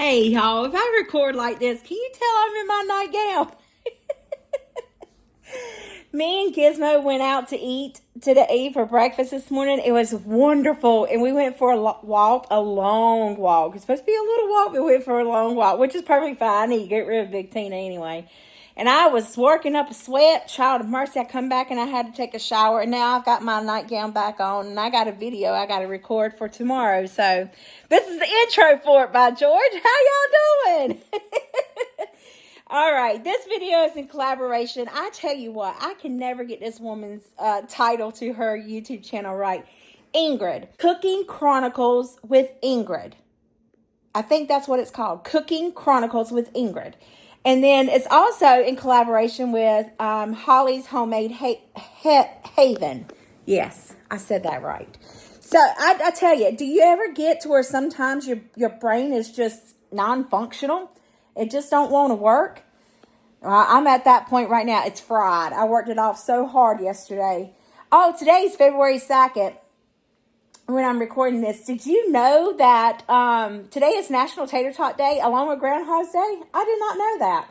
Hey y'all, if I record like this, can you tell I'm in my nightgown? Me and Gizmo went out to eat for breakfast this morning. It was wonderful. And we went for a long walk. It's supposed to be a little walk, but we went for a long walk, which is perfectly fine. I need to get rid of Big Tina anyway. And I was working up a sweat. Child of mercy, I come back and I had to take a shower. And now I've got my nightgown back on. And I got a video I got to record for tomorrow. So this is the intro for it by George. How y'all doing? All right, this video is in collaboration. I tell you what, I can never get this woman's title to her YouTube channel right. Ingrid. Cooking Chronicles with Ingrid. I think that's what it's called. Cooking Chronicles with Ingrid. And then it's also in collaboration with Holly's Homemade Haven. Yes, I said that right. So I tell you, do you ever get to where sometimes your brain is just non-functional? It just don't want to work? I'm at that point right now. It's fried. I worked it off so hard yesterday. Oh, today's February 2nd. When I'm recording this, did you know that today is National Tater Tot Day along with Groundhog's Day? I did not know that.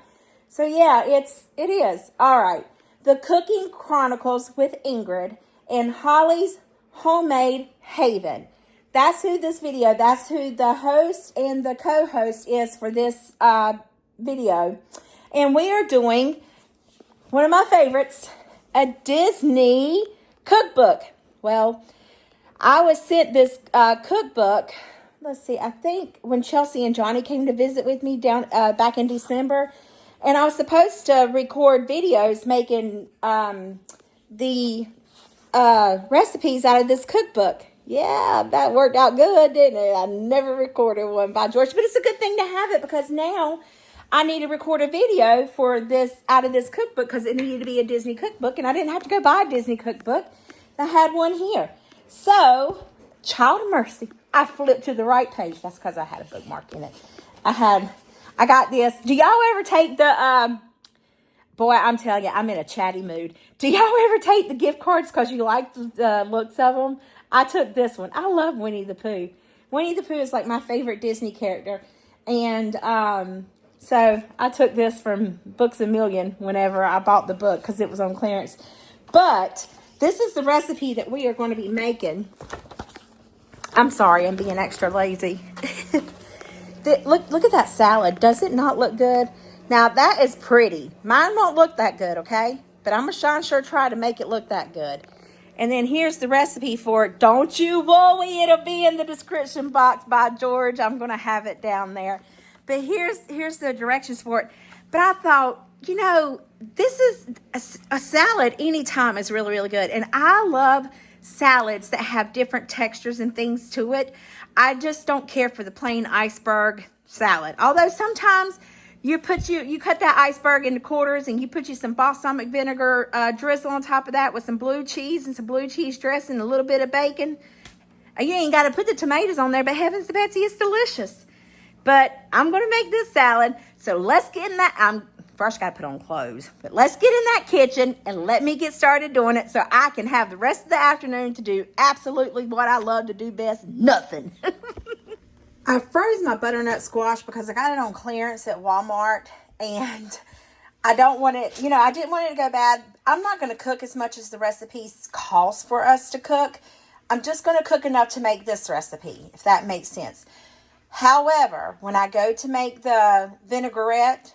So yeah, it is. All right. The Cooking Chronicles with Ingrid and Holly's Homemade Haven. That's who this video, that's who the host and the co-host is for this video. And we are doing one of my favorites, a Disney cookbook. Well, I was sent this cookbook, let's see, I think when Chelsea and Johnny came to visit with me down back in December, and I was supposed to record videos making the recipes out of this cookbook. Yeah, that worked out good, didn't it? I never recorded one by George, but it's a good thing to have it because now I need to record a video for this out of this cookbook because it needed to be a Disney cookbook, and I didn't have to go buy a Disney cookbook. I had one here. So, child of mercy, I flipped to the right page. That's because I had a bookmark in it. I got this. Do y'all ever take the, boy, I'm telling you, I'm in a chatty mood. Do y'all ever take the gift cards because you like the looks of them? I took this one. I love Winnie the Pooh. Winnie the Pooh is like my favorite Disney character. And so I took this from Books A Million whenever I bought the book because it was on clearance. But this is the recipe that we are going to be making. I'm sorry, I'm being extra lazy. Look at that salad. Does it not look good? Now, that is pretty. Mine won't look that good, okay? But I'm going to sure try to make it look that good. And then here's the recipe for it. Don't you worry, it'll be in the description box by George. I'm going to have it down there. But here's the directions for it. But I thought, you know, this is a salad anytime is really, really good. And I love salads that have different textures and things to it. I just don't care for the plain iceberg salad. Although sometimes you cut that iceberg into quarters and you put you some balsamic vinegar drizzle on top of that with some blue cheese and some blue cheese dressing and a little bit of bacon. You ain't got to put the tomatoes on there, but heavens to Betsy, it's delicious. But I'm going to make this salad. So let's get in that. First, got to put on clothes. But let's get in that kitchen and let me get started doing it so I can have the rest of the afternoon to do absolutely what I love to do best, nothing. I froze my butternut squash because I got it on clearance at Walmart. And I don't want it, I didn't want it to go bad. I'm not going to cook as much as the recipes calls for us to cook. I'm just going to cook enough to make this recipe, if that makes sense. However, when I go to make the vinaigrette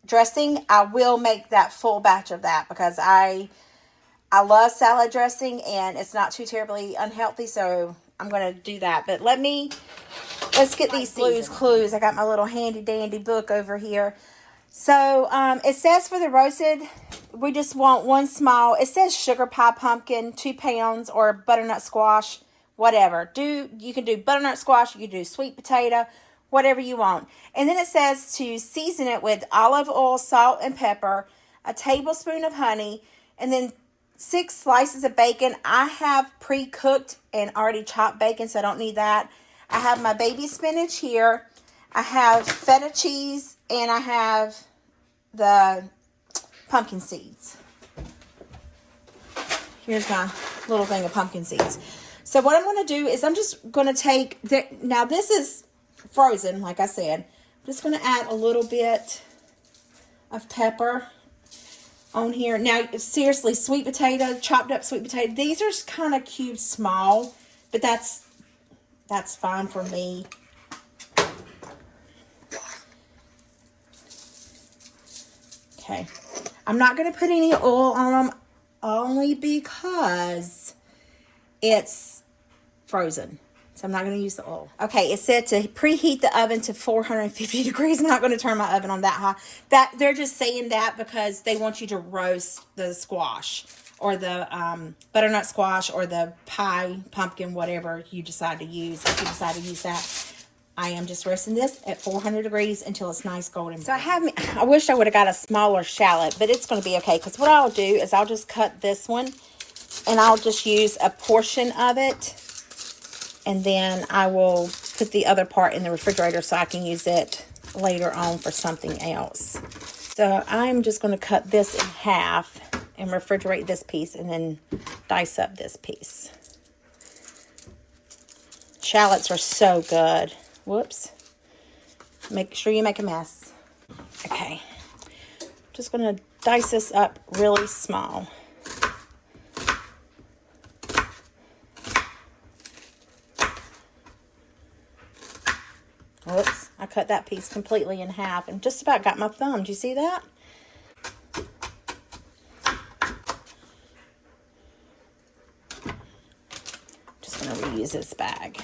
dressing, I will make that full batch of that because I love salad dressing and it's not too terribly unhealthy, so I'm going to do that. But let's get these clues. I got my little handy dandy book over here. So it says for the roasted, we just want one small, it says sugar pie pumpkin, 2 pounds, or butternut squash. Whatever. You can do butternut squash, you can do sweet potato, whatever you want. And then it says to season it with olive oil, salt, and pepper, a tablespoon of honey, and then 6 slices of bacon. I have pre-cooked and already chopped bacon, so I don't need that. I have my baby spinach here. I have feta cheese, and I have the pumpkin seeds. Here's my little thing of pumpkin seeds. So what I'm going to do is I'm just going to take, now this is frozen, like I said. I'm just going to add a little bit of pepper on here. Now, seriously, sweet potato, chopped up sweet potato. These are kind of cubed small, but that's fine for me. Okay. I'm not going to put any oil on them only because it's frozen. So I'm not going to use the oil. Okay, it said to preheat the oven to 450 degrees. I'm not going to turn my oven on that high. They're just saying that because they want you to roast the squash or the butternut squash or the pie, pumpkin, whatever you decide to use. If you decide to use that, I am just roasting this at 400 degrees until it's nice golden. So I wish I would have got a smaller shallot, but it's going to be okay. Because what I'll do is I'll just cut this one and I'll just use a portion of it. And then I will put the other part in the refrigerator so I can use it later on for something else. So I'm just going to cut this in half and refrigerate this piece and then dice up this piece. Shallots are so good. Whoops. Make sure you make a mess. Okay. Just going to dice this up really small. Whoops, I cut that piece completely in half and just about got my thumb. Do you see that? Just going to reuse this bag.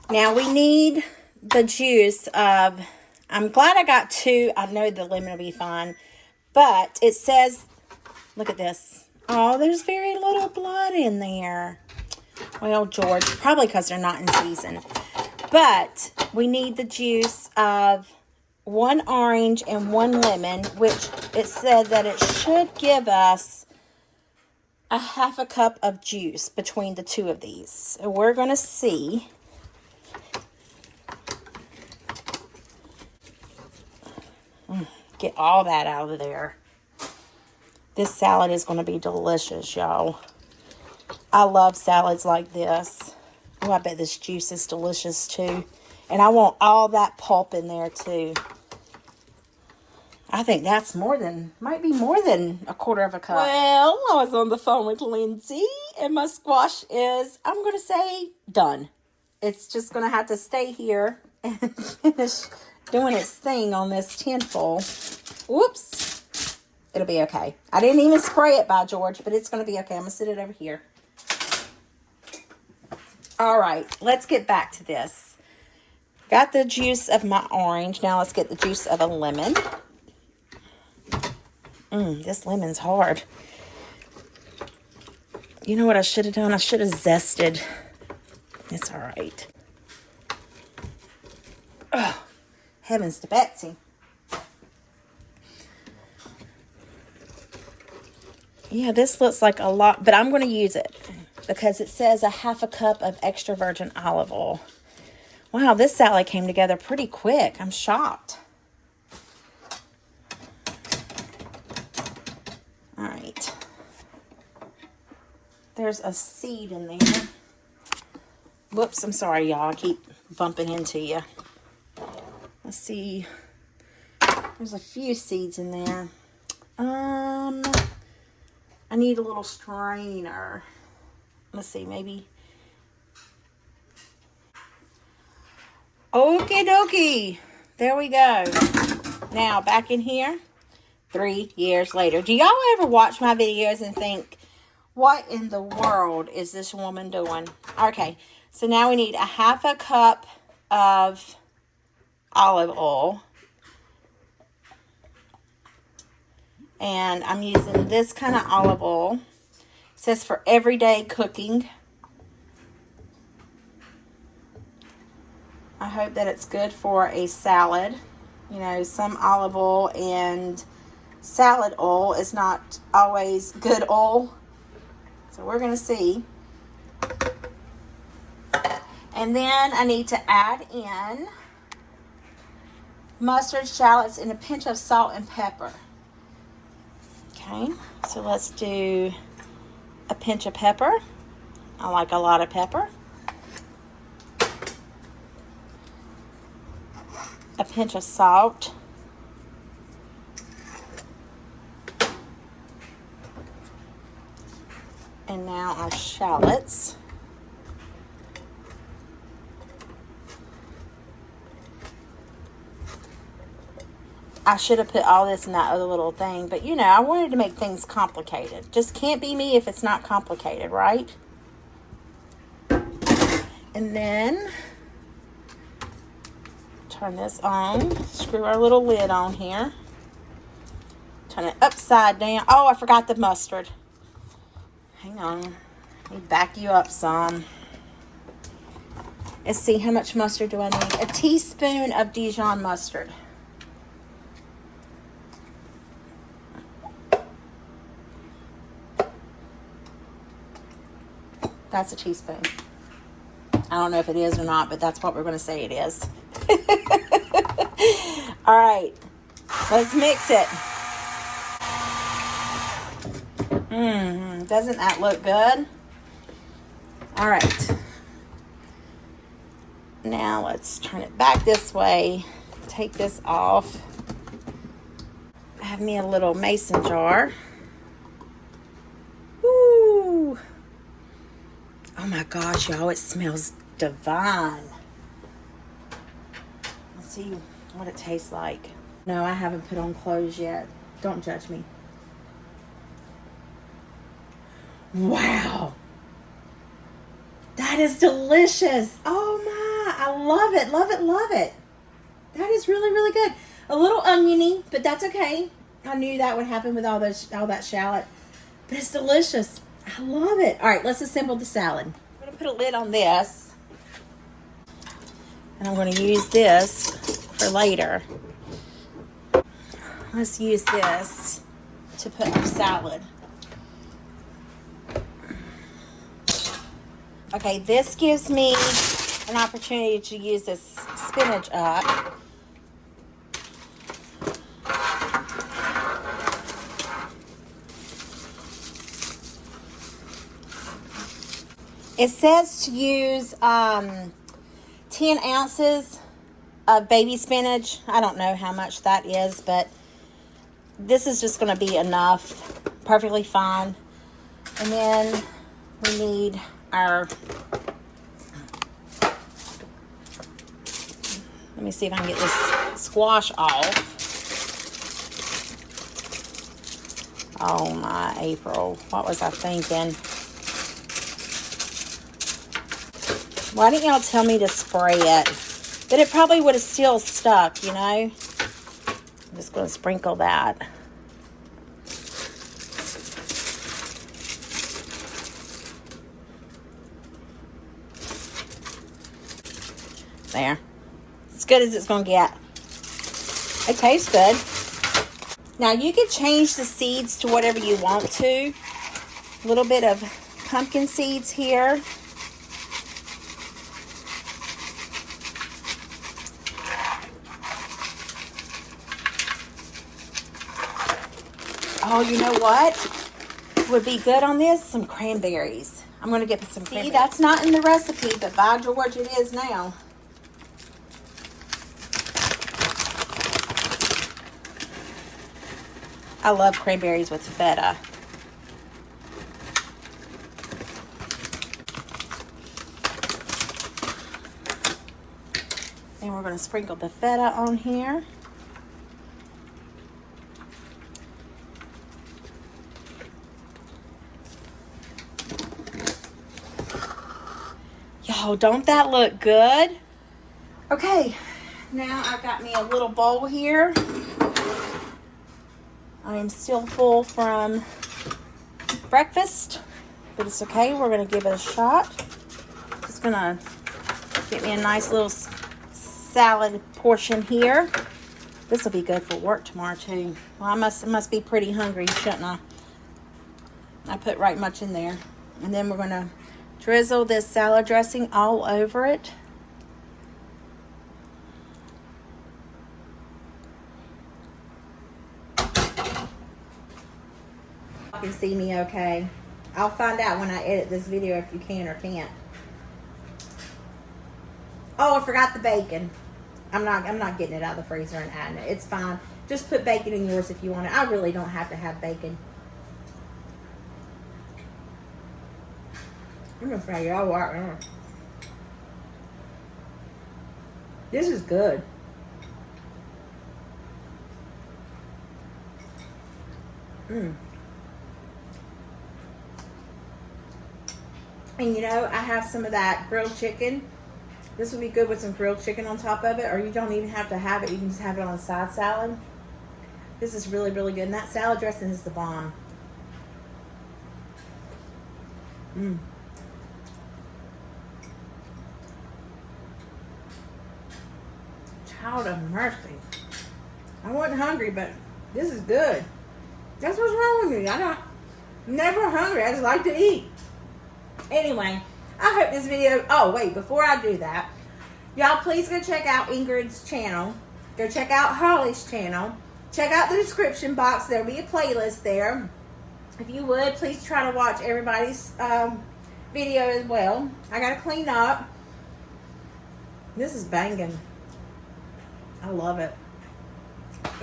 Now we need the juice of, I'm glad I got two. I know the lemon will be fine. But it says, look at this. Oh, there's very little blood in there. Well, George, probably because they're not in season. But we need the juice of 1 orange and 1 lemon, which it said that it should give us a 1/2 cup of juice between the two of these. So we're going to see. Get all that out of there. This salad is going to be delicious, y'all. I love salads like this. Oh, I bet this juice is delicious too. And I want all that pulp in there too. I think that's might be more than 1/4 cup. Well, I was on the phone with Lindsay and my squash is, I'm going to say, done. It's just going to have to stay here and finish doing its thing on this tin foil. Whoops. It'll be okay. I didn't even spray it, by George, but it's going to be okay. I'm going to sit it over here. All right, let's get back to this. Got the juice of my orange. Now let's get the juice of a lemon. This lemon's hard. You know what I should have done? I should have zested. It's all right. Oh, heavens to Betsy. Yeah, this looks like a lot, but I'm going to use it because it says a 1/2 cup of extra virgin olive oil. Wow, this salad came together pretty quick. I'm shocked. All right. There's a seed in there. Whoops, I'm sorry, y'all. I keep bumping into you. Let's see. There's a few seeds in there. I need a little strainer. Let's see, maybe. Okie dokie. There we go. Now, back in here, 3 years later. Do y'all ever watch my videos and think, what in the world is this woman doing? Okay, so now we need a 1/2 cup of olive oil. And I'm using this kind of olive oil. It says for everyday cooking. I hope that it's good for a salad. You know, some olive oil and salad oil is not always good oil. So we're going to see. And then I need to add in mustard, shallots, and a pinch of salt and pepper. Okay, so let's do a pinch of pepper. I like a lot of pepper. a pinch of salt. And now our shallots. I should have put all this in that other little thing, but you know, I wanted to make things complicated. Just can't be me if it's not complicated, right? And then turn this on, screw our little lid on here. Turn it upside down. Oh, I forgot the mustard. Hang on, let me back you up some. Let's see, how much mustard do I need? A teaspoon of Dijon mustard. That's a teaspoon. I don't know if it is or not, but that's what we're going to say it is. All right, let's mix it. Doesn't that look good? All right. Now let's turn it back this way. Take this off. I have me a little mason jar. Woo! Oh my gosh, y'all, it smells divine. Let's see what it tastes like. No, I haven't put on clothes yet. Don't judge me. Wow. That is delicious. Oh my, I love it, love it, love it. That is really, really good. A little oniony, but that's okay. I knew that would happen with all that shallot. But it's delicious. I love it. All right, let's assemble the salad. I'm going to put a lid on this. And I'm going to use this for later. Let's use this to put our salad. Okay, this gives me an opportunity to use this spinach up. It says to use 10 ounces of baby spinach. I don't know how much that is, but this is just going to be enough. Perfectly fine. And then we need our, let me see if I can get this squash off. Oh my April, what was I thinking? Why didn't y'all tell me to spray it? But it probably would have still stuck, you know? I'm just going to sprinkle that. There. As good as it's going to get. It tastes good. Now you can change the seeds to whatever you want to. A little bit of pumpkin seeds here. Oh, you know what would be good on this? Some cranberries. I'm going to get some cranberries. See, that's not in the recipe, but by George, it is now. I love cranberries with feta. And we're going to sprinkle the feta on here. Y'all, don't that look good? Okay, now I've got me a little bowl here. I am still full from breakfast, but it's okay. We're going to give it a shot. Just going to get me a nice little salad portion here. This will be good for work tomorrow too. Well, I must be pretty hungry, shouldn't I? I put right much in there. And then we're going to drizzle this salad dressing all over it. You can see me okay. I'll find out when I edit this video if you can or can't. Oh, I forgot the bacon. I'm not getting it out of the freezer and adding it. It's fine. Just put bacon in yours if you want it. I really don't have to have bacon. I'm gonna try y'all what. This is good. And you know, I have some of that grilled chicken. This would be good with some grilled chicken on top of it, or you don't even have to have it. You can just have it on a side salad. This is really, really good. And that salad dressing is the bomb. Child of mercy. I wasn't hungry, but this is good. That's what's wrong with me. I'm never hungry. I just like to eat. Anyway, I hope this video... Oh, wait. Before I do that, y'all please go check out Ingrid's channel. Go check out Holly's channel. Check out the description box. There'll be a playlist there. If you would, please try to watch everybody's video as well. I got to clean up. This is banging. I love it.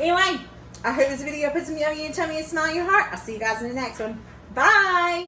Anyway, I hope this video puts some yummy in your tummy and smile in your heart. I'll see you guys in the next one. Bye!